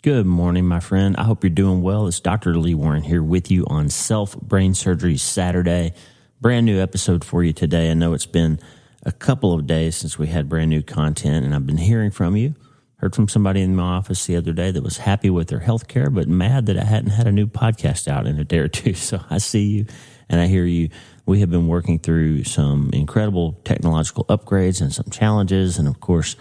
Good morning, my friend. I hope you're doing well. It's Dr. Lee Warren here with you on Self-Brain Surgery Saturday. Brand new episode for you today. I know it's been a couple of days since we had brand new content, and I've been hearing from you. Heard from somebody in my office the other day that was happy with their health care, but mad that I hadn't had a new podcast out in a day or two. So I see you and I hear you. We have been working through some incredible technological upgrades and some challenges, and of course,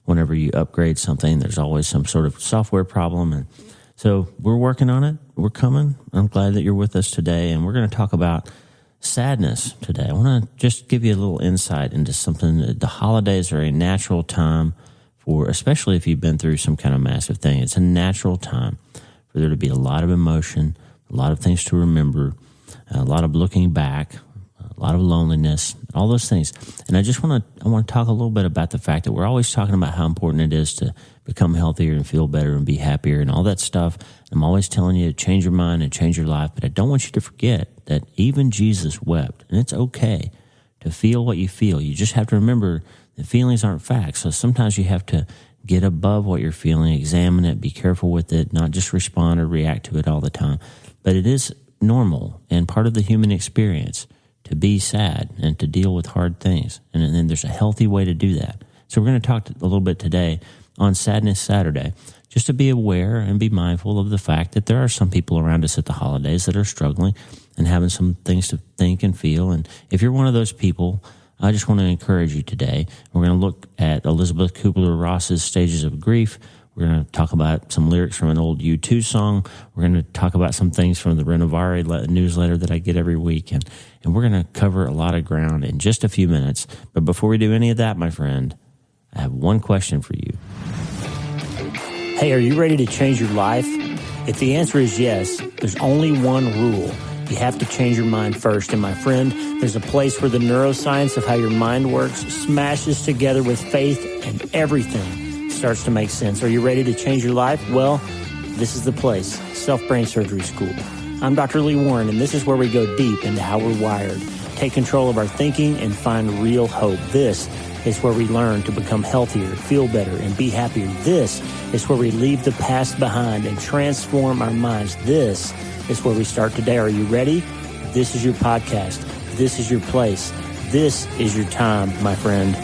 whenever you upgrade something, there's always some sort of software problem. And so we're working on it. We're coming. I'm glad that you're with us today. And we're going to talk about sadness today. I want to just give you a little insight into something. The holidays are a natural time for, especially if you've been through some kind of massive thing, it's a natural time for there to be a lot of emotion, a lot of things to remember, a lot of looking back, a lot of loneliness, all those things. And I want to talk a little bit about the fact that we're always talking about how important it is to become healthier and feel better and be happier and all that stuff. I'm always telling you to change your mind and change your life, but I don't want you to forget that even Jesus wept, and it's okay to feel what you feel. You just have to remember that feelings aren't facts. So sometimes you have to get above what you're feeling, examine it, be careful with it, not just respond or react to it all the time. But it is normal and part of the human experience to be sad and to deal with hard things. And then there's a healthy way to do that. So we're going to talk a little bit today on Sadness Saturday, just to be aware and be mindful of the fact that there are some people around us at the holidays that are struggling and having some things to think and feel. And if you're one of those people, I just want to encourage you today. We're going to look at Elizabeth Kubler-Ross's Stages of Grief. We're going to talk about some lyrics from an old U2 song. We're going to talk about some things from the Renovare newsletter that I get every week. And we're going to cover a lot of ground in just a few minutes. But before we do any of that, my friend, I have one question for you. Hey, are you ready to change your life? If the answer is yes, there's only one rule. You have to change your mind first. And my friend, there's a place where the neuroscience of how your mind works smashes together with faith, and everything starts to make sense. Are you ready to change your life? Well, this is the place, Self-Brain Surgery School. I'm Dr. Lee Warren, and this is where we go deep into how we're wired, take control of our thinking, and find real hope. This is where we learn to become healthier, feel better, and be happier. This is where we leave the past behind and transform our minds. This is where we start today. Are you ready? This is your podcast. This is your place. This is your time, my friend.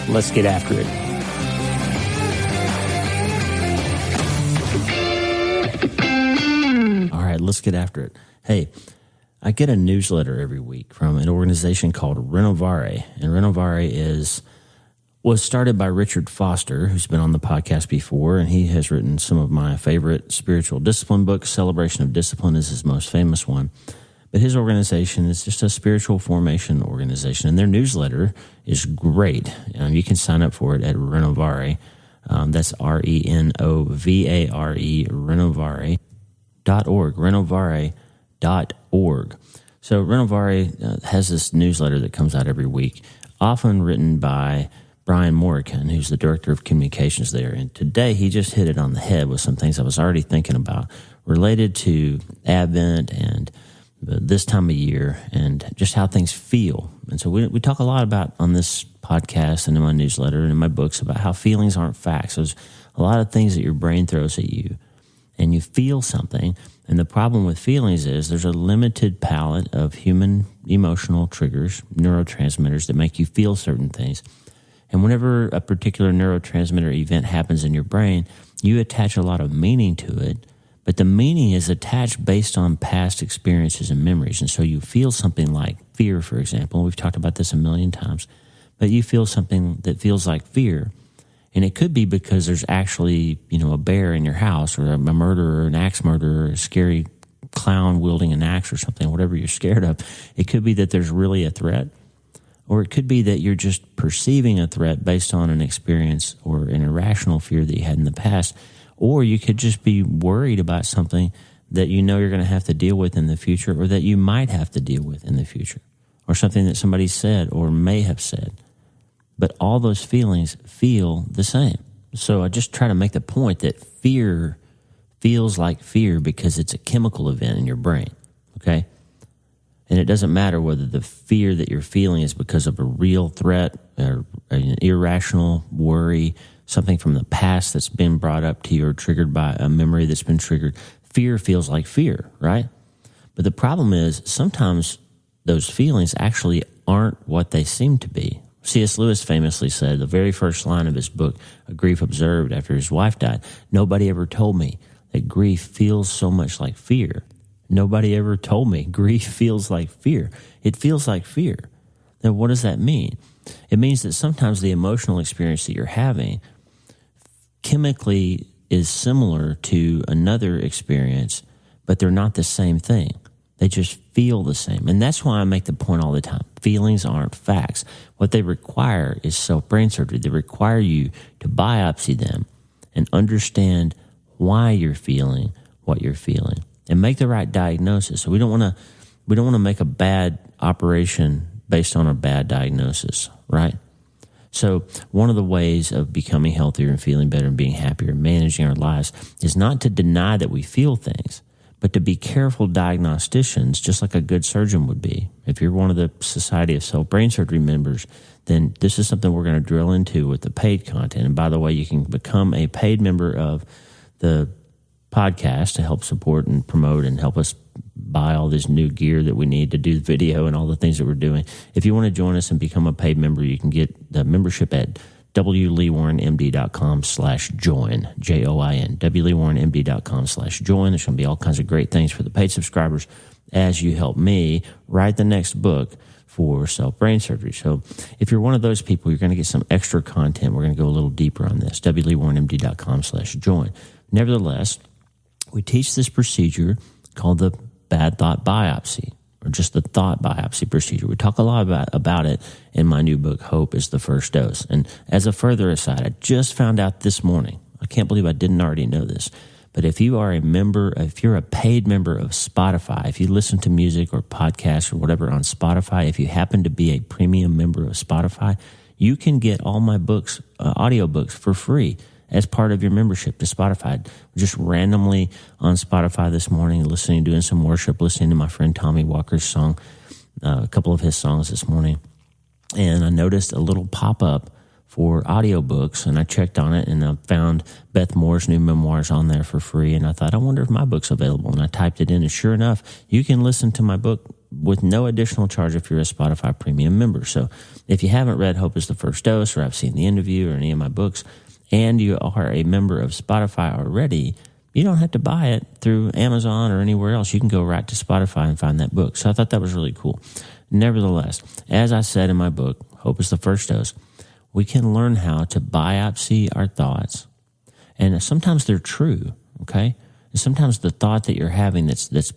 Let's get after it. All right, let's get after it. Hey, I get a newsletter every week from an organization called Renovare, and Renovare was started by Richard Foster, who's been on the podcast before, and he has written some of my favorite spiritual discipline books. Celebration of Discipline is his most famous one. But his organization is just a spiritual formation organization, and their newsletter is great. You can sign up for it at Renovare. That's Renovare, Renovare.org, Renovare.org. So Renovare has this newsletter that comes out every week, often written by Brian Morrican, who's the director of communications there. And today he just hit it on the head with some things I was already thinking about related to Advent and this time of year and just how things feel. And so we talk a lot about on this podcast and in my newsletter and in my books about how feelings aren't facts. There's a lot of things that your brain throws at you and you feel something. And the problem with feelings is there's a limited palette of human emotional triggers, neurotransmitters that make you feel certain things. And whenever a particular neurotransmitter event happens in your brain, you attach a lot of meaning to it, but the meaning is attached based on past experiences and memories. And so you feel something like fear, for example. We've talked about this a million times, but you feel something that feels like fear. And it could be because there's actually, a bear in your house or a murderer, an axe murderer, a scary clown wielding an axe or something, whatever you're scared of. It could be that there's really a threat. Or it could be that you're just perceiving a threat based on an experience or an irrational fear that you had in the past. Or you could just be worried about something that you know you're going to have to deal with in the future or that you might have to deal with in the future. Or something that somebody said or may have said. But all those feelings feel the same. So I just try to make the point that fear feels like fear because it's a chemical event in your brain, okay? And it doesn't matter whether the fear that you're feeling is because of a real threat or an irrational worry, something from the past that's been brought up to you or triggered by a memory that's been triggered. Fear feels like fear, right? But the problem is sometimes those feelings actually aren't what they seem to be. C.S. Lewis famously said, the very first line of his book, A Grief Observed, after his wife died, nobody ever told me that grief feels so much like fear. Nobody ever told me grief feels like fear. It feels like fear. Now, what does that mean? It means that sometimes the emotional experience that you're having chemically is similar to another experience, but they're not the same thing. They just feel the same. And that's why I make the point all the time. Feelings aren't facts. What they require is self-brain surgery. They require you to biopsy them and understand why you're feeling what you're feeling and make the right diagnosis. So we don't want to make a bad operation based on a bad diagnosis, right? So one of the ways of becoming healthier and feeling better and being happier and managing our lives is not to deny that we feel things, but to be careful diagnosticians, just like a good surgeon would be. If you're one of the Society of Self-Brain Surgery members, then this is something we're going to drill into with the paid content. And by the way, you can become a paid member of the podcast to help support and promote and help us buy all this new gear that we need to do the video and all the things that we're doing. If you want to join us and become a paid member, you can get the membership at wleewarrenmd.com/join, Join, wleewarrenmd.com/join. There's going to be all kinds of great things for the paid subscribers as you help me write the next book for self-brain surgery. So if you're one of those people, you're going to get some extra content. We're going to go a little deeper on this, wleewarrenmd.com/join. Nevertheless, we teach this procedure called the Bad Thought Biopsy, or just the thought biopsy procedure. We talk a lot about it in my new book, Hope is the First Dose. And as a further aside, I just found out this morning, I can't believe I didn't already know this, but if you are if you're a paid member of Spotify, if you listen to music or podcasts or whatever on Spotify, if you happen to be a premium member of Spotify, you can get all my books, audiobooks for free as part of your membership to Spotify. Just randomly on Spotify this morning, doing some worship, listening to my friend Tommy Walker's song, a couple of his songs this morning. And I noticed a little pop-up for audiobooks, and I checked on it, and I found Beth Moore's new memoirs on there for free. And I thought, I wonder if my book's available. And I typed it in, and sure enough, you can listen to my book with no additional charge if you're a Spotify premium member. So if you haven't read Hope is the First Dose, or I've seen the interview, or any of my books, and you are a member of Spotify already, you don't have to buy it through Amazon or anywhere else. You can go right to Spotify and find that book. So I thought that was really cool. Nevertheless, as I said in my book, Hope is the First Dose, we can learn how to biopsy our thoughts. And sometimes they're true, okay? And sometimes the thought that you're having that's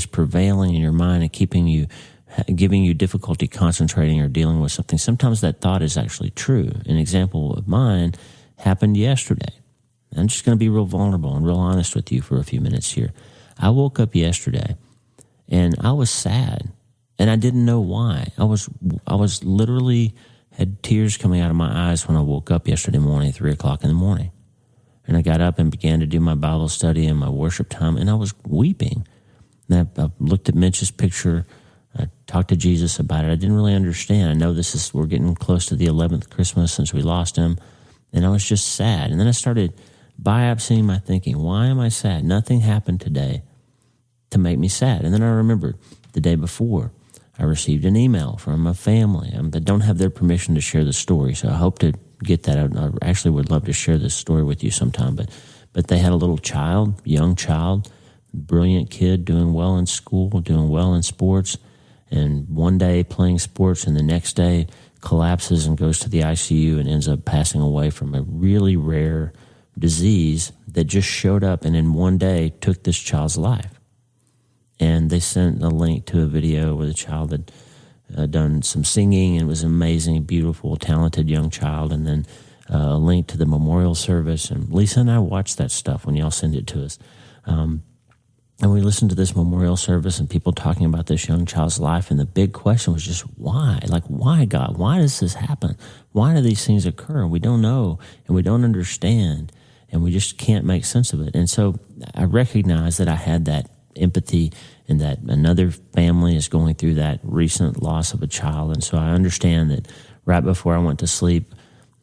prevailing in your mind and giving you difficulty concentrating or dealing with something, sometimes that thought is actually true. An example of mine happened yesterday. I'm just going to be real vulnerable and real honest with you for a few minutes here. I woke up yesterday and I was sad, and I didn't know why. I was literally had tears coming out of my eyes when I woke up yesterday morning at 3 o'clock in the morning. And I got up and began to do my Bible study and my worship time, and I was weeping. And I looked at Mitch's picture. I talked to Jesus about it. I didn't really understand. I know we're getting close to the 11th Christmas since we lost him. And I was just sad. And then I started biopsying my thinking. Why am I sad? Nothing happened today to make me sad. And then I remembered the day before, I received an email from a family. I don't have their permission to share the story, so I hope to get that out. I actually would love to share this story with you sometime. But they had a little child, young child, brilliant kid, doing well in school, doing well in sports, and one day playing sports, and the next day collapses and goes to the ICU and ends up passing away from a really rare disease that just showed up and in one day took this child's life. And they sent a link to a video where the child had done some singing, and it was amazing, beautiful, talented young child, and then a link to the memorial service. And Lisa and I watched that stuff when y'all send it to us. And we listened to this memorial service and people talking about this young child's life. And the big question was just why? Like, why, God? Why does this happen? Why do these things occur? We don't know, and we don't understand, and we just can't make sense of it. And so I recognized that I had that empathy and that another family is going through that recent loss of a child. And so I understand that right before I went to sleep,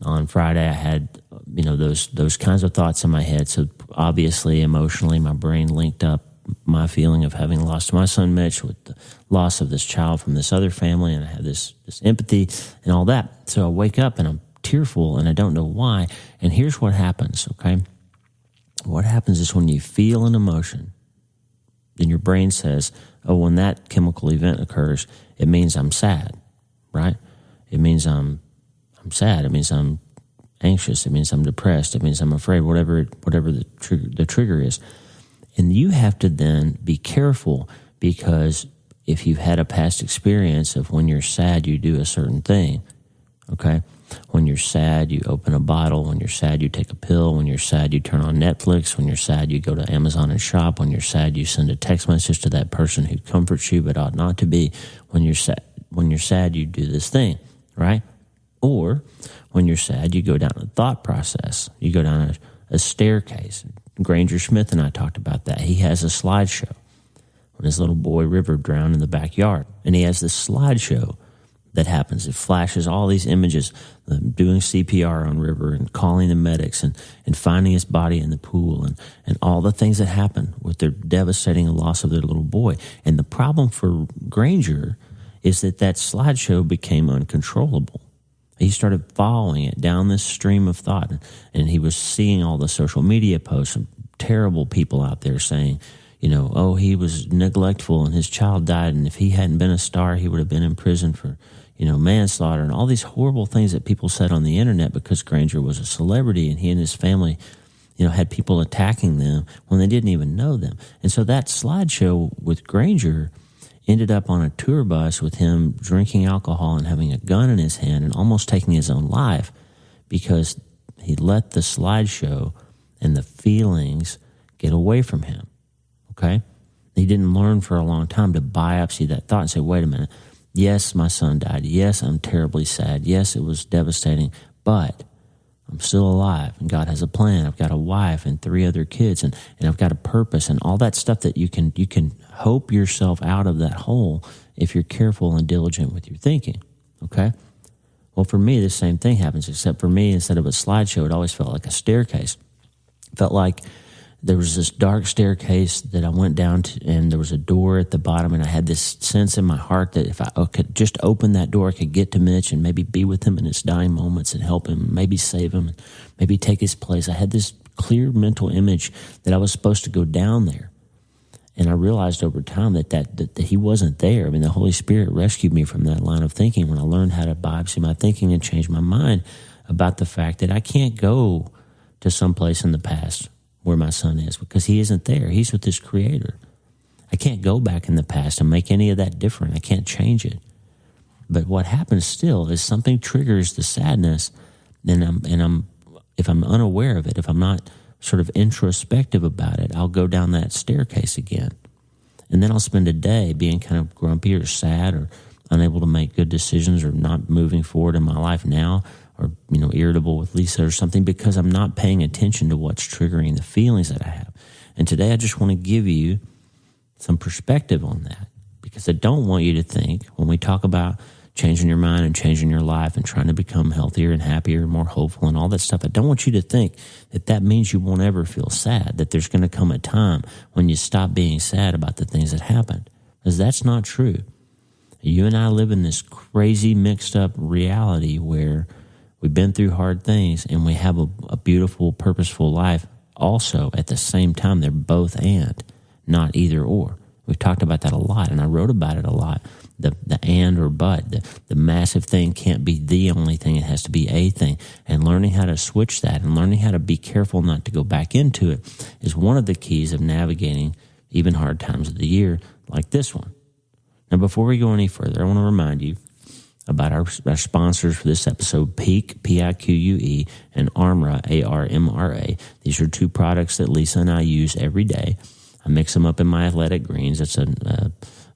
On Friday, I had, those kinds of thoughts in my head. So obviously, emotionally, my brain linked up my feeling of having lost my son Mitch with the loss of this child from this other family, and I had this empathy and all that. So I wake up and I'm tearful and I don't know why. And here's what happens, okay? What happens is when you feel an emotion, then your brain says, oh, when that chemical event occurs, it means I'm sad, right? It means I'm sad. It means I'm anxious. It means I'm depressed. It means I'm afraid, whatever the trigger is. And you have to then be careful, because if you've had a past experience of when you're sad, you do a certain thing, okay? When you're sad, you open a bottle. When you're sad, you take a pill. When you're sad, you turn on Netflix. When you're sad, you go to Amazon and shop. When you're sad, you send a text message to that person who comforts you but ought not to be. When you're sad, you do this thing, right? Or when you're sad, you go down a thought process. You go down a staircase. Granger Smith and I talked about that. He has a slideshow when his little boy River drowned in the backyard. And he has this slideshow that happens. It flashes all these images, doing CPR on River and calling the medics and finding his body in the pool and all the things that happen with their devastating loss of their little boy. And the problem for Granger is that slideshow became uncontrollable. He started following it down this stream of thought, and he was seeing all the social media posts of terrible people out there saying, oh, he was neglectful and his child died, and if he hadn't been a star, he would have been in prison for, manslaughter, and all these horrible things that people said on the internet because Granger was a celebrity and he and his family, had people attacking them when they didn't even know them. And so that slideshow with Granger ended up on a tour bus with him drinking alcohol and having a gun in his hand and almost taking his own life because he let the slideshow and the feelings get away from him, okay? He didn't learn for a long time to biopsy that thought and say, wait a minute, yes, my son died. Yes, I'm terribly sad. Yes, it was devastating, but I'm still alive and God has a plan. I've got a wife and 3 other kids and I've got a purpose and all that stuff that you can hope yourself out of that hole if you're careful and diligent with your thinking, okay? Well, for me, the same thing happens, except for me, instead of a slideshow, it always felt like a staircase. It felt like there was this dark staircase that I went down to, and there was a door at the bottom, and I had this sense in my heart that if I could just open that door, I could get to Mitch and maybe be with him in his dying moments and help him, maybe save him, and maybe take his place. I had this clear mental image that I was supposed to go down there. And I realized over time that he wasn't there. I mean, the Holy Spirit rescued me from that line of thinking when I learned how to biopsy my thinking and change my mind about the fact that I can't go to some place in the past where my son is because he isn't there. He's with his Creator. I can't go back in the past and make any of that different. I can't change it. But what happens still is something triggers the sadness, and if I'm unaware of it, if I'm not sort of introspective about it, I'll go down that staircase again. And then I'll spend a day being kind of grumpy or sad or unable to make good decisions or not moving forward in my life now, or, irritable with Lisa or something because I'm not paying attention to what's triggering the feelings that I have. And today I just want to give you some perspective on that because I don't want you to think when we talk about changing your mind and changing your life and trying to become healthier and happier and more hopeful and all that stuff, I don't want you to think that means you won't ever feel sad, that there's going to come a time when you stop being sad about the things that happened, because that's not true. You and I live in this crazy mixed up reality where we've been through hard things and we have a beautiful, purposeful life also at the same time. They're both and, not either or. We've talked about that a lot, and I wrote about it a lot. The and or but. The massive thing can't be the only thing. It has to be a thing. And learning how to switch that and learning how to be careful not to go back into it is one of the keys of navigating even hard times of the year like this one. Now, before we go any further, I want to remind you about our sponsors for this episode, Peak, P-I-Q-U-E, and Armra, A-R-M-R-A. These are 2 products that Lisa and I use every day. I mix them up in my Athletic Greens. It's a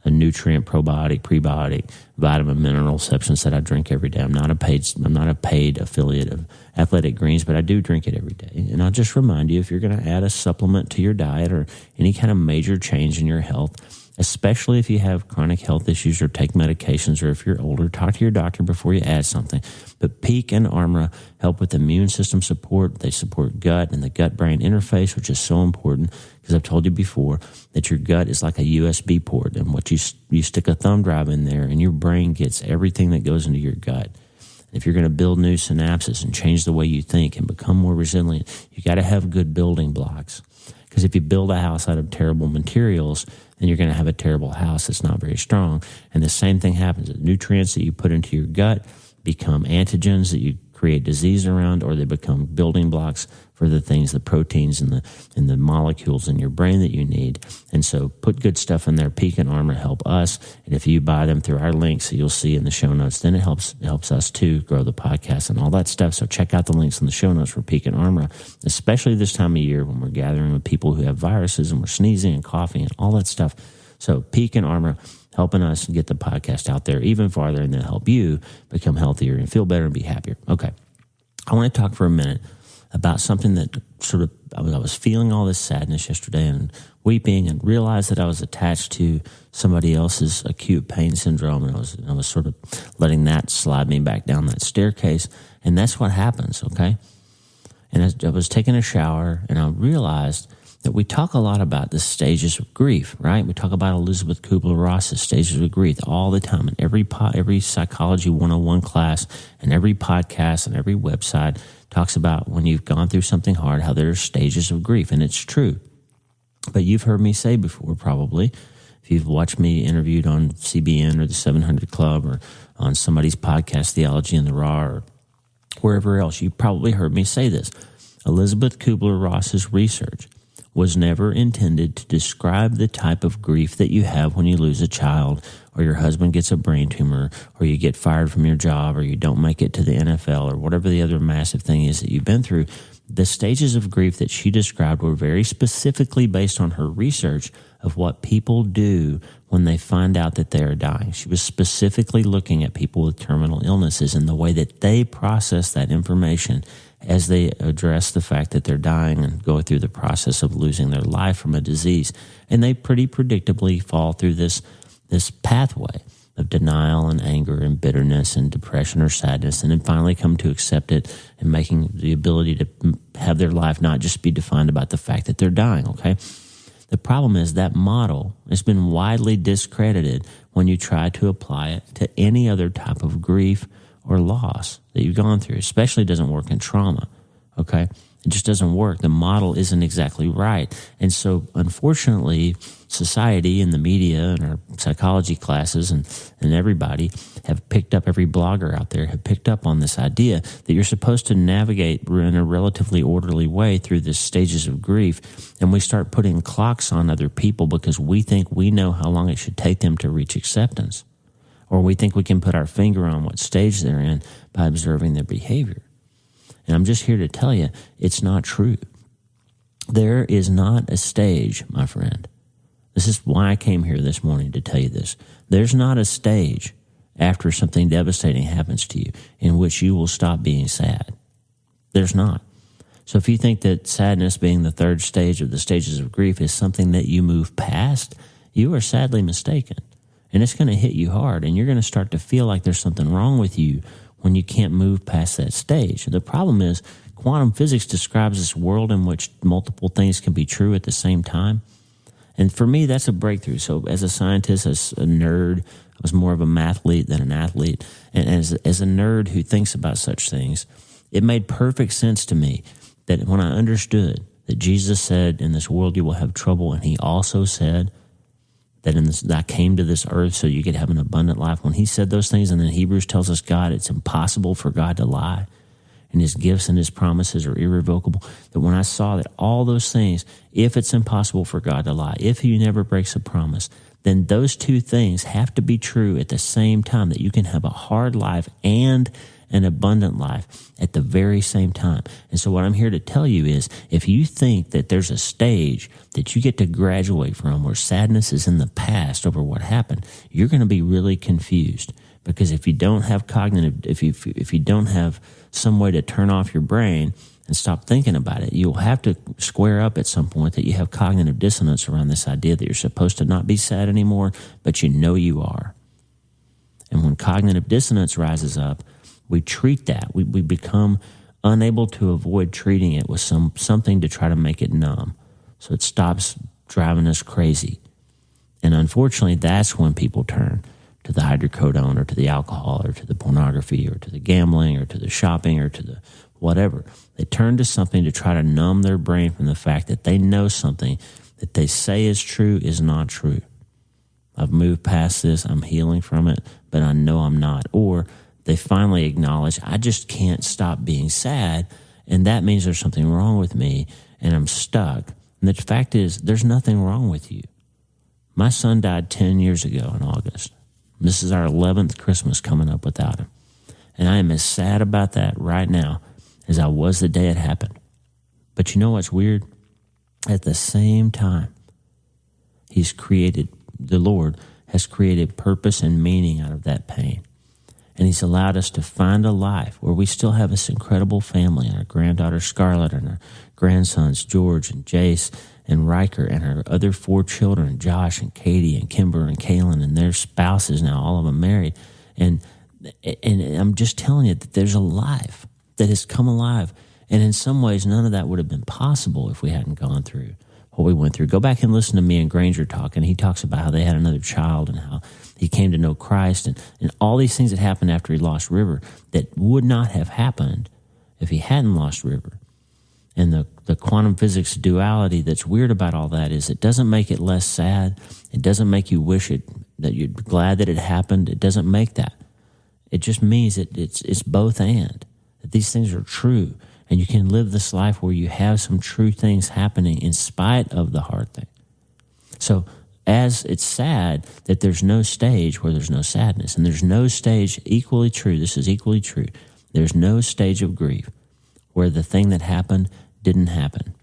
nutrient, probiotic, prebiotic, vitamin, mineral substance that I drink every day. I'm not a paid affiliate of Athletic Greens, but I do drink it every day. And I'll just remind you, if you're going to add a supplement to your diet or any kind of major change in your health, especially if you have chronic health issues or take medications, or if you're older, talk to your doctor before you add something. But Pecan and Armra help with immune system support. They support gut and the gut-brain interface, which is so important because I've told you before that your gut is like a USB port, and what you stick a thumb drive in there, and your brain gets everything that goes into your gut. If you're going to build new synapses and change the way you think and become more resilient, you got to have good building blocks. Because if you build a house out of terrible materials, then you're going to have a terrible house that's not very strong. And the same thing happens. The nutrients that you put into your gut become antigens that you create disease around, or they become building blocks for the things, the proteins and the molecules in your brain that you need. And so put good stuff in there. Pecan and Armra help us. And if you buy them through our links that you'll see in the show notes, then it helps us too grow the podcast and all that stuff. So check out the links in the show notes for Pecan and Armra, especially this time of year when we're gathering with people who have viruses and we're sneezing and coughing and all that stuff. So Pecan and Armra helping us get the podcast out there even farther, and then help you become healthier and feel better and be happier. Okay. I want to talk for a minute about something that sort of, I was feeling all this sadness yesterday and weeping, and realized that I was attached to somebody else's acute pain syndrome, and I was sort of letting that slide me back down that staircase. And that's what happens, okay? And I was taking a shower, and I realized that we talk a lot about the stages of grief, right? We talk about Elizabeth Kubler-Ross's stages of grief all the time in every Psychology 101 class and every podcast and every website talks about when you've gone through something hard, how there are stages of grief, and it's true. But you've heard me say before, probably, if you've watched me interviewed on CBN or the 700 Club or on somebody's podcast, Theology in the Raw, or wherever else, you probably heard me say this. Elizabeth Kubler-Ross's research was never intended to describe the type of grief that you have when you lose a child, or your husband gets a brain tumor, or you get fired from your job, or you don't make it to the NFL, or whatever the other massive thing is that you've been through. The stages of grief that she described were very specifically based on her research of what people do when they find out that they are dying. She was specifically looking at people with terminal illnesses and the way that they process that information as they address the fact that they're dying and go through the process of losing their life from a disease. And they pretty predictably fall through this pathway of denial and anger and bitterness and depression or sadness, and then finally come to accept it and making the ability to have their life not just be defined about the fact that they're dying, okay? The problem is that model has been widely discredited when you try to apply it to any other type of grief or loss that you've gone through. Especially doesn't work in trauma, okay? It just doesn't work. The model isn't exactly right. And so, unfortunately, society and the media and our psychology classes and everybody have picked up, every blogger out there have picked up on this idea that you're supposed to navigate in a relatively orderly way through the stages of grief. And we start putting clocks on other people because we think we know how long it should take them to reach acceptance. Or we think we can put our finger on what stage they're in by observing their behavior. And I'm just here to tell you, it's not true. There is not a stage, my friend. This is why I came here this morning to tell you this. There's not a stage after something devastating happens to you in which you will stop being sad. There's not. So if you think that sadness being the third stage of the stages of grief is something that you move past, you are sadly mistaken. And it's going to hit you hard, and you're going to start to feel like there's something wrong with you when you can't move past that stage. The problem is quantum physics describes this world in which multiple things can be true at the same time. And for me, that's a breakthrough. So as a scientist, as a nerd, I was more of a mathlete than an athlete. And as a nerd who thinks about such things, it made perfect sense to me that when I understood that Jesus said, in this world you will have trouble, and he also said that I came to this earth so you could have an abundant life. When he said those things, and then Hebrews tells us it's impossible for God to lie, and his gifts and his promises are irrevocable, that when I saw that all those things, if it's impossible for God to lie, if he never breaks a promise, then those two things have to be true at the same time, that you can have a hard life and an abundant life at the very same time. And so what I'm here to tell you is, if you think that there's a stage that you get to graduate from where sadness is in the past over what happened, you're going to be really confused. Because if you don't have if you don't have some way to turn off your brain and stop thinking about it. You'll have to square up at some point that you have cognitive dissonance around this idea that you're supposed to not be sad anymore, but you know you are. And when cognitive dissonance rises up, we treat that. We become unable to avoid treating it with something to try to make it numb, so it stops driving us crazy. And unfortunately, that's when people turn to the hydrocodone or to the alcohol or to the pornography or to the gambling or to the shopping or to the whatever. They turn to something to try to numb their brain from the fact that they know something that they say is true is not true. I've moved past this, I'm healing from it, but I know I'm not. Or they finally acknowledge, I just can't stop being sad, and that means there's something wrong with me, and I'm stuck. And the fact is, there's nothing wrong with you. My son died 10 years ago in August. This is our 11th Christmas coming up without him. And I am as sad about that right now as I was the day it happened. But you know what's weird? At the same time, the Lord has created purpose and meaning out of that pain. And he's allowed us to find a life where we still have this incredible family, and our granddaughter Scarlett and our grandsons George and Jace and Riker and our other 4 children, Josh and Katie and Kimber and Kaylin and their spouses now, all of them married. And I'm just telling you that there's a life that has come alive. And in some ways, none of that would have been possible if we hadn't gone through what we went through. Go back and listen to me and Granger talk, and he talks about how they had another child and how he came to know Christ and all these things that happened after he lost River that would not have happened if he hadn't lost River. And the quantum physics duality that's weird about all that is it doesn't make it less sad. It doesn't make you wish that you're glad that it happened. It doesn't make that. It just means that it's both and. That these things are true. And you can live this life where you have some true things happening in spite of the hard thing. So as it's sad that there's no stage where there's no sadness, and there's no stage equally true, this is equally true, there's no stage of grief where the thing that happened didn't happen.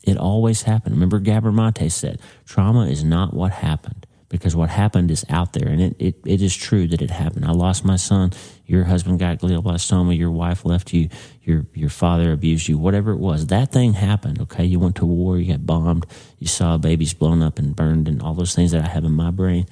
It always happened. Remember Gabor Mate said, trauma is not what happened, because what happened is out there, and it is true that it happened. I lost my son, your husband got glioblastoma, your wife left you, your father abused you, whatever it was. That thing happened, okay? You went to war, you got bombed, you saw babies blown up and burned and all those things that I have in my brain.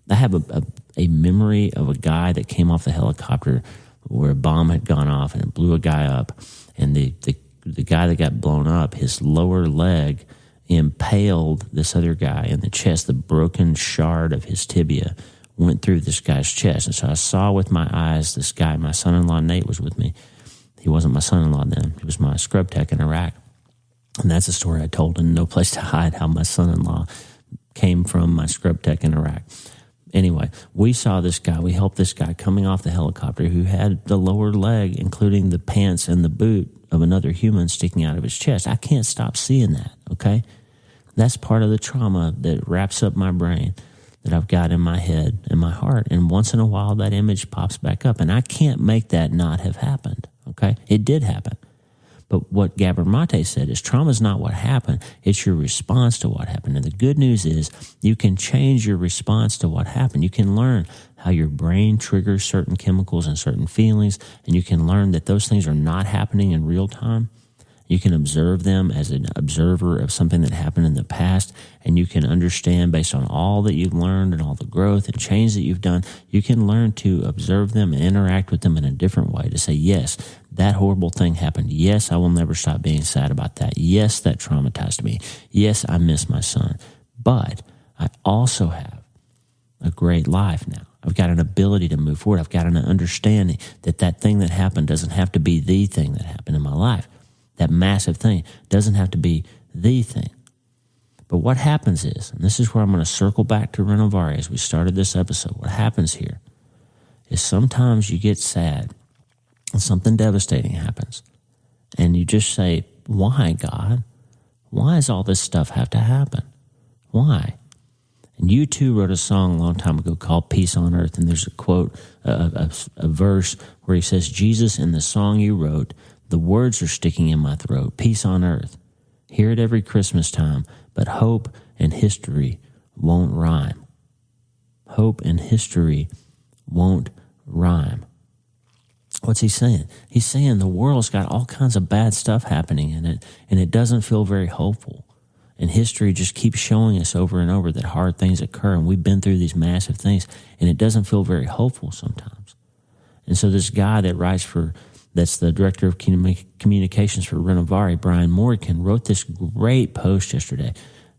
I have a memory of a guy that came off the helicopter where a bomb had gone off and it blew a guy up, and the guy that got blown up, his lower leg impaled this other guy in the chest. The broken shard of his tibia went through this guy's chest. And so I saw with my eyes this guy, my son-in-law Nate was with me. He wasn't my son-in-law then. He was my scrub tech in Iraq. And that's a story I told in No Place to Hide, how my son-in-law came from my scrub tech in Iraq. Anyway, we saw this guy, we helped this guy coming off the helicopter who had the lower leg, including the pants and the boot of another human sticking out of his chest. I can't stop seeing that, okay? That's part of the trauma that wraps up my brain that I've got in my head and my heart. And once in a while, that image pops back up. And I can't make that not have happened, okay? It did happen. But what Gabor Mate said is trauma is not what happened. It's your response to what happened. And the good news is you can change your response to what happened. You can learn how your brain triggers certain chemicals and certain feelings, and you can learn that those things are not happening in real time. You can observe them as an observer of something that happened in the past, and you can understand based on all that you've learned and all the growth and change that you've done, you can learn to observe them and interact with them in a different way, to say, yes, that horrible thing happened. Yes, I will never stop being sad about that. Yes, that traumatized me. Yes, I miss my son. But I also have a great life now. I've got an ability to move forward. I've got an understanding that that thing that happened doesn't have to be the thing that happened in my life. That massive thing doesn't have to be the thing. But what happens is, and this is where I'm going to circle back to Renovare as we started this episode, what happens here is sometimes you get sad and something devastating happens. And you just say, why, God? Why does all this stuff have to happen? Why? And U2 wrote a song a long time ago called Peace on Earth, and there's a quote, a verse where he says, Jesus, in the song you wrote, the words are sticking in my throat, peace on earth. Hear it every Christmas time, but hope and history won't rhyme. Hope and history won't rhyme. What's he saying? He's saying the world's got all kinds of bad stuff happening in it, and it doesn't feel very hopeful. And history just keeps showing us over and over that hard things occur, and we've been through these massive things, and it doesn't feel very hopeful sometimes. And so this guy that's the director of communications for Renovare, Brian Morgan, wrote this great post yesterday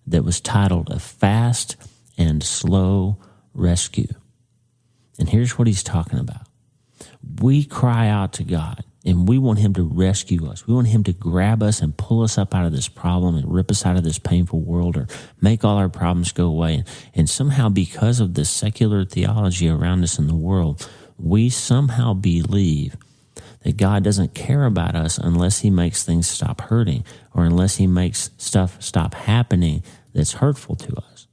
that was titled "A Fast and Slow Rescue." And here's what he's talking about. We cry out to God, and we want him to rescue us. We want him to grab us and pull us up out of this problem and rip us out of this painful world, or make all our problems go away. And somehow, because of the secular theology around us in the world, we somehow believe that God doesn't care about us unless he makes things stop hurting, or unless he makes stuff stop happening that's hurtful to us.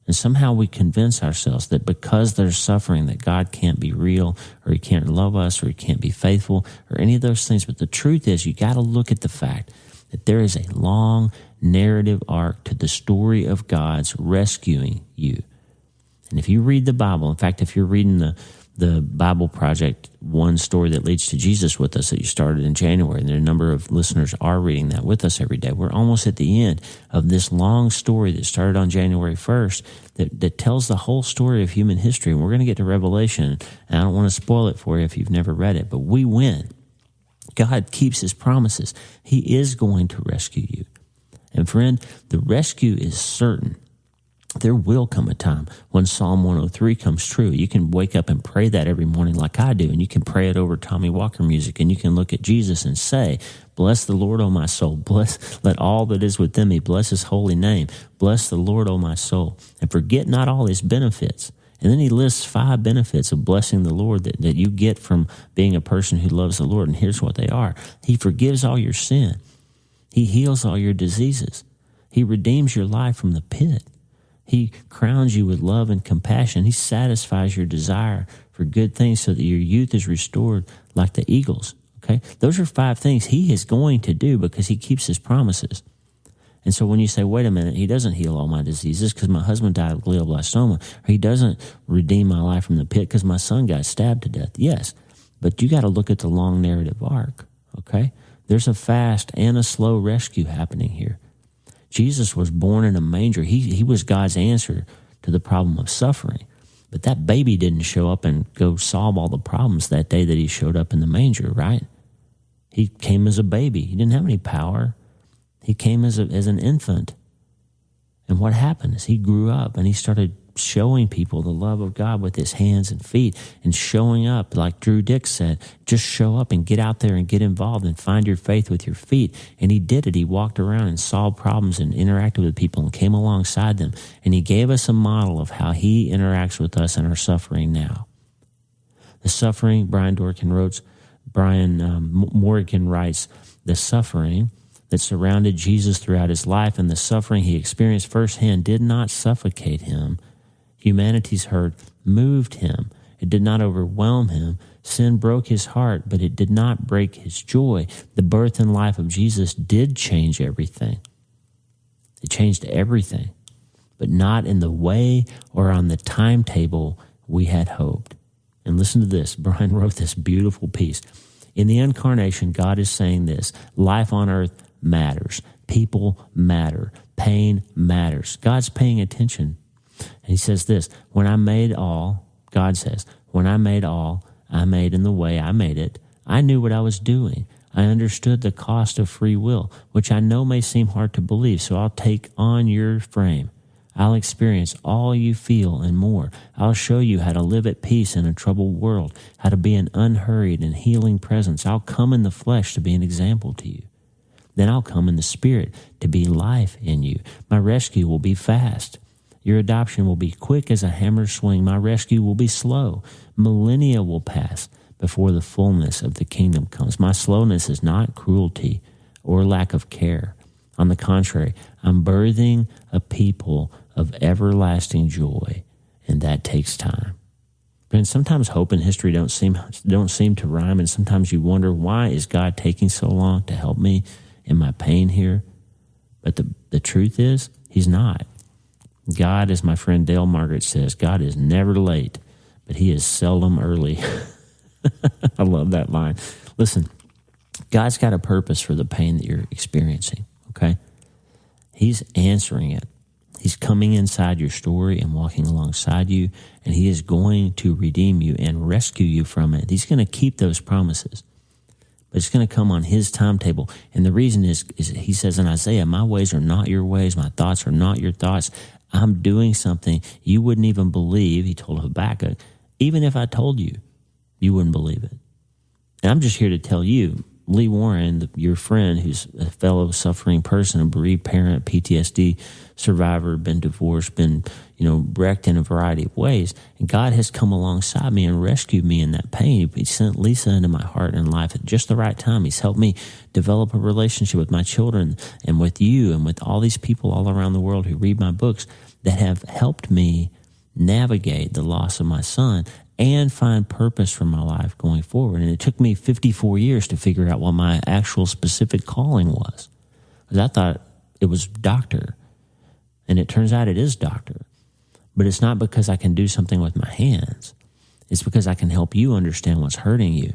And somehow we convince ourselves that because there's suffering that God can't be real, or he can't love us, or he can't be faithful, or any of those things. But the truth is, you got to look at the fact that there is a long narrative arc to the story of God's rescuing you. And if you read the Bible, in fact, if you're reading the Bible Project, One Story That Leads to Jesus with us that you started in January, and there are a number of listeners are reading that with us every day. We're almost at the end of this long story that started on January 1st that tells the whole story of human history. And we're going to get to Revelation, and I don't want to spoil it for you if you've never read it, but we win. God keeps his promises. He is going to rescue you. And friend, the rescue is certain. There will come a time when Psalm 103 comes true. You can wake up and pray that every morning like I do, and you can pray it over Tommy Walker music, and you can look at Jesus and say, "Bless the Lord, O my soul. Let all that is within me bless his holy name. Bless the Lord, O my soul. And forget not all his benefits." And then he lists 5 benefits of blessing the Lord that you get from being a person who loves the Lord. And here's what they are. He forgives all your sin. He heals all your diseases. He redeems your life from the pit. He crowns you with love and compassion. He satisfies your desire for good things so that your youth is restored like the eagles. Okay? Those are 5 things he is going to do because he keeps his promises. And so when you say, wait a minute, he doesn't heal all my diseases because my husband died of glioblastoma, or he doesn't redeem my life from the pit because my son got stabbed to death. Yes, but you got to look at the long narrative arc. Okay? There's a fast and a slow rescue happening here. Jesus was born in a manger. He was God's answer to the problem of suffering. But that baby didn't show up and go solve all the problems that day that he showed up in the manger, right? He came as a baby. He didn't have any power. He came as an infant. And what happened is he grew up and he started showing people the love of God with his hands and feet, and showing up, like Drew Dix said, just show up and get out there and get involved and find your faith with your feet. And he did it. He walked around and solved problems and interacted with people and came alongside them. And he gave us a model of how he interacts with us in our suffering now. The suffering, Brian Morgan writes, the suffering that surrounded Jesus throughout his life and the suffering he experienced firsthand did not suffocate him. Humanity's hurt moved him. It did not overwhelm him. Sin broke his heart, but it did not break his joy. The birth and life of Jesus did change everything. It changed everything, but not in the way or on the timetable we had hoped. And listen to this. Brian wrote this beautiful piece. In the incarnation, God is saying this: life on earth matters. People matter. Pain matters. God's paying attention. And he says this: when I made all, God says, when I made all, I made in the way I made it. I knew what I was doing. I understood the cost of free will, which I know may seem hard to believe, so I'll take on your frame. I'll experience all you feel and more. I'll show you how to live at peace in a troubled world, how to be an unhurried and healing presence. I'll come in the flesh to be an example to you. Then I'll come in the spirit to be life in you. My rescue will be fast. Your adoption will be quick as a hammer's swing. My rescue will be slow. Millennia will pass before the fullness of the kingdom comes. My slowness is not cruelty or lack of care. On the contrary, I'm birthing a people of everlasting joy, and that takes time. And sometimes hope and history don't seem to rhyme, and sometimes you wonder, why is God taking so long to help me in my pain here? But the truth is, he's not. God, as my friend Dale Margaret says, God is never late, but he is seldom early. I love that line. Listen, God's got a purpose for the pain that you're experiencing, okay? He's answering it. He's coming inside your story and walking alongside you, and he is going to redeem you and rescue you from it. He's going to keep those promises, but it's going to come on his timetable. And the reason is he says in Isaiah, my ways are not your ways, my thoughts are not your thoughts. I'm doing something you wouldn't even believe, he told Habakkuk. Even if I told you, you wouldn't believe it. And I'm just here to tell you, Lee Warren, your friend who's a fellow suffering person, a bereaved parent, PTSD survivor, been divorced, been, wrecked in a variety of ways. And God has come alongside me and rescued me in that pain. He sent Lisa into my heart and life at just the right time. He's helped me develop a relationship with my children and with you and with all these people all around the world who read my books that have helped me navigate the loss of my son and find purpose for my life going forward. And it took me 54 years to figure out what my actual specific calling was. Because I thought it was doctor. And it turns out it is doctor. But it's not because I can do something with my hands. It's because I can help you understand what's hurting you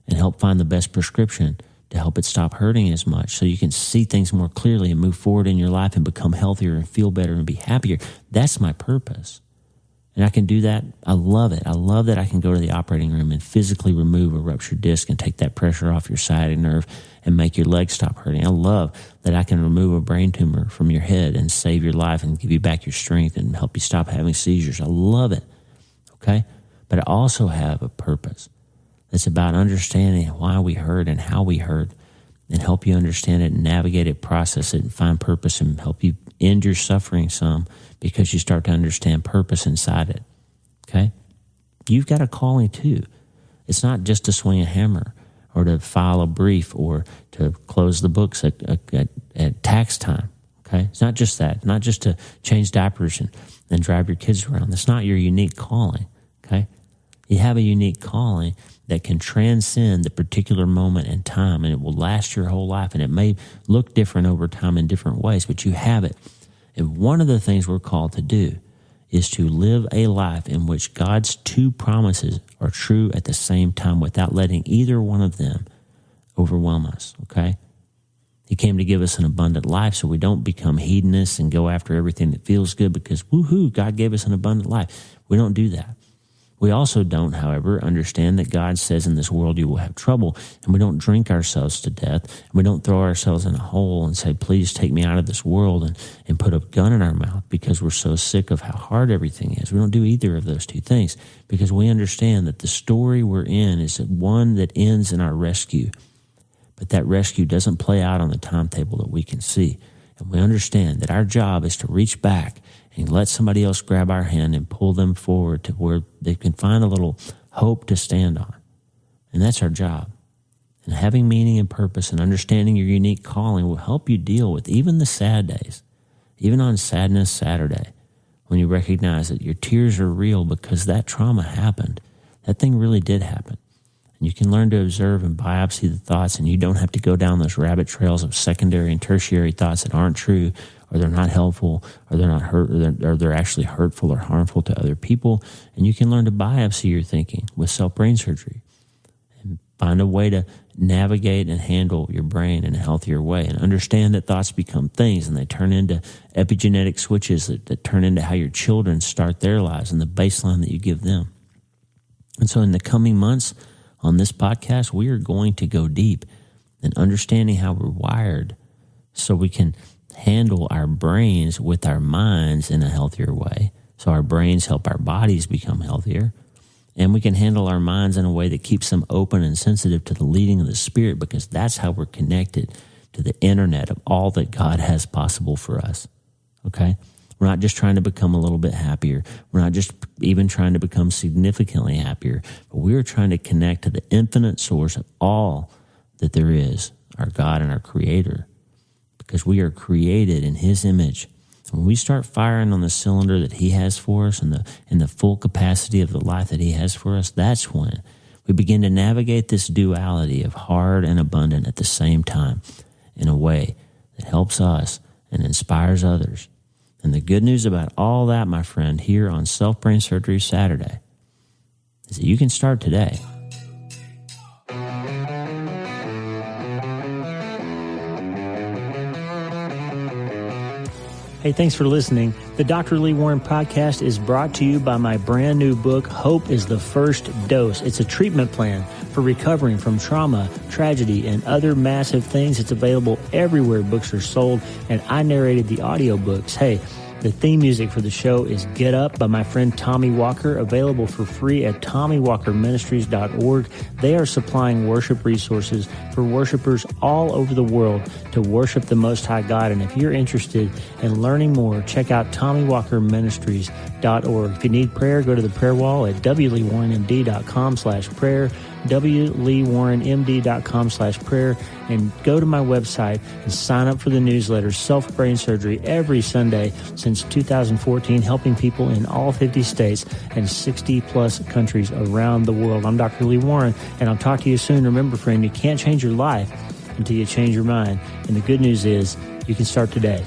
and help find the best prescription to help it stop hurting as much so you can see things more clearly and move forward in your life and become healthier and feel better and be happier. That's my purpose. And I can do that. I love it. I love that I can go to the operating room and physically remove a ruptured disc and take that pressure off your sciatic nerve and make your legs stop hurting. I love that I can remove a brain tumor from your head and save your life and give you back your strength and help you stop having seizures. I love it. Okay? But I also have a purpose. It's about understanding why we hurt and how we hurt and help you understand it and navigate it, process it, and find purpose and help you end your suffering some because you start to understand purpose inside it, okay? You've got a calling too. It's not just to swing a hammer or to file a brief or to close the books at tax time, okay? It's not just that, not just to change diapers and drive your kids around. That's not your unique calling, okay? You have a unique calling that can transcend the particular moment in time, and it will last your whole life, and it may look different over time in different ways, but you have it. And one of the things we're called to do is to live a life in which God's two promises are true at the same time without letting either one of them overwhelm us, okay? He came to give us an abundant life so we don't become hedonists and go after everything that feels good because, woohoo, God gave us an abundant life. We don't do that. We also don't, however, understand that God says in this world you will have trouble, and we don't drink ourselves to death, and we don't throw ourselves in a hole and say, please take me out of this world and put a gun in our mouth because we're so sick of how hard everything is. We don't do either of those two things because we understand that the story we're in is one that ends in our rescue, but that rescue doesn't play out on the timetable that we can see. And we understand that our job is to reach back and let somebody else grab our hand and pull them forward to where they can find a little hope to stand on. And that's our job. And having meaning and purpose and understanding your unique calling will help you deal with even the sad days, even on Sadness Saturday, when you recognize that your tears are real because that trauma happened. That thing really did happen. And you can learn to observe and biopsy the thoughts, and you don't have to go down those rabbit trails of secondary and tertiary thoughts that aren't true, or they're not helpful, or they're not hurt, or they're actually hurtful or harmful to other people. And you can learn to biopsy your thinking with self-brain surgery and find a way to navigate and handle your brain in a healthier way and understand that thoughts become things and they turn into epigenetic switches that turn into how your children start their lives and the baseline that you give them. And so in the coming months on this podcast, we are going to go deep in understanding how we're wired so we can handle our brains with our minds in a healthier way. So our brains help our bodies become healthier. And we can handle our minds in a way that keeps them open and sensitive to the leading of the Spirit, because that's how we're connected to the internet of all that God has possible for us. Okay? We're not just trying to become a little bit happier. We're not just even trying to become significantly happier, but we're trying to connect to the infinite source of all that there is, our God and our Creator, because we are created in His image. When we start firing on the cylinder that He has for us and the full capacity of the life that He has for us, that's when we begin to navigate this duality of hard and abundant at the same time in a way that helps us and inspires others. And the good news about all that, my friend, here on Self-Brain Surgery Saturday is that you can start today. Hey, thanks for listening. The Dr. Lee Warren podcast is brought to you by my brand new book, Hope is the First Dose. It's a treatment plan for recovering from trauma, tragedy, and other massive things. It's available everywhere books are sold, and I narrated the audiobooks. Hey, the theme music for the show is Get Up by my friend Tommy Walker, available for free at TommyWalkerMinistries.org. They are supplying worship resources for worshipers all over the world to worship the Most High God. And if you're interested in learning more, check out TommyWalkerMinistries.org. If you need prayer, go to the prayer wall at wleewarrenmd.com/prayer, wleewarrenmd.com/prayer, and go to my website and sign up for the newsletter, Self Brain Surgery, every Sunday since 2014, helping people in all 50 states and 60-plus countries around the world. I'm Dr. Lee Warren, and I'll talk to you soon. Remember, friend, you can't change your life until you change your mind. And the good news is you can start today.